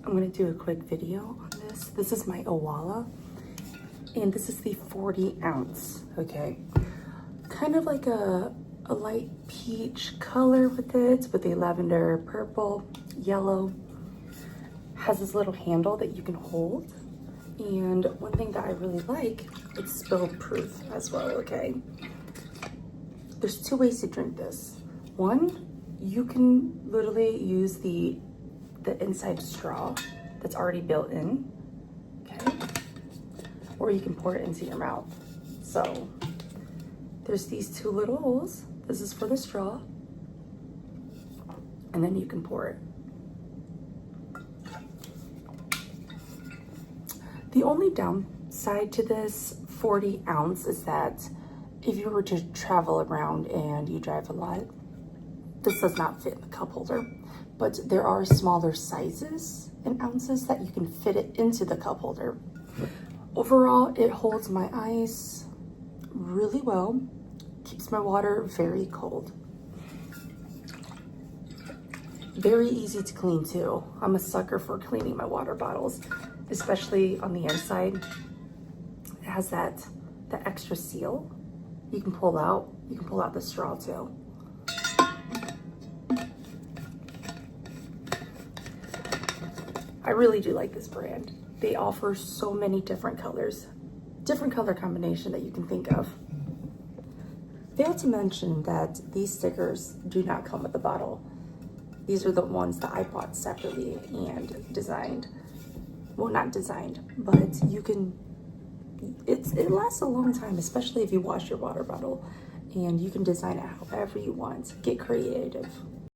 I'm gonna do a quick video on this. This is my Owala, and this is the 40 ounce, okay? Kind of like a light peach color with it, with a lavender, purple, yellow. Has this little handle that you can hold. And one thing that I really like, it's spill proof as well, okay? There's two ways to drink this. One, you can literally use the inside straw that's already built in, okay? Or you can pour it into your mouth. So there's these two little holes. This is for the straw, and then you can pour it. The only downside to this 40 ounce is that if you were to travel around and you drive a lot, this does not fit in the cup holder, but there are smaller sizes in ounces that you can fit it into the cup holder. Overall, it holds my ice really well, keeps my water very cold. Very easy to clean too. I'm a sucker for cleaning my water bottles, especially on the inside. It has that extra seal. You can pull out the straw too. I really do like this brand. They offer so many different colors, different color combination that you can think of. Failed to mention that these stickers do not come with the bottle. These are the ones that I bought separately and designed. Well, not designed, but you can, it lasts a long time, especially if you wash your water bottle, and you can design it however you want. Get creative.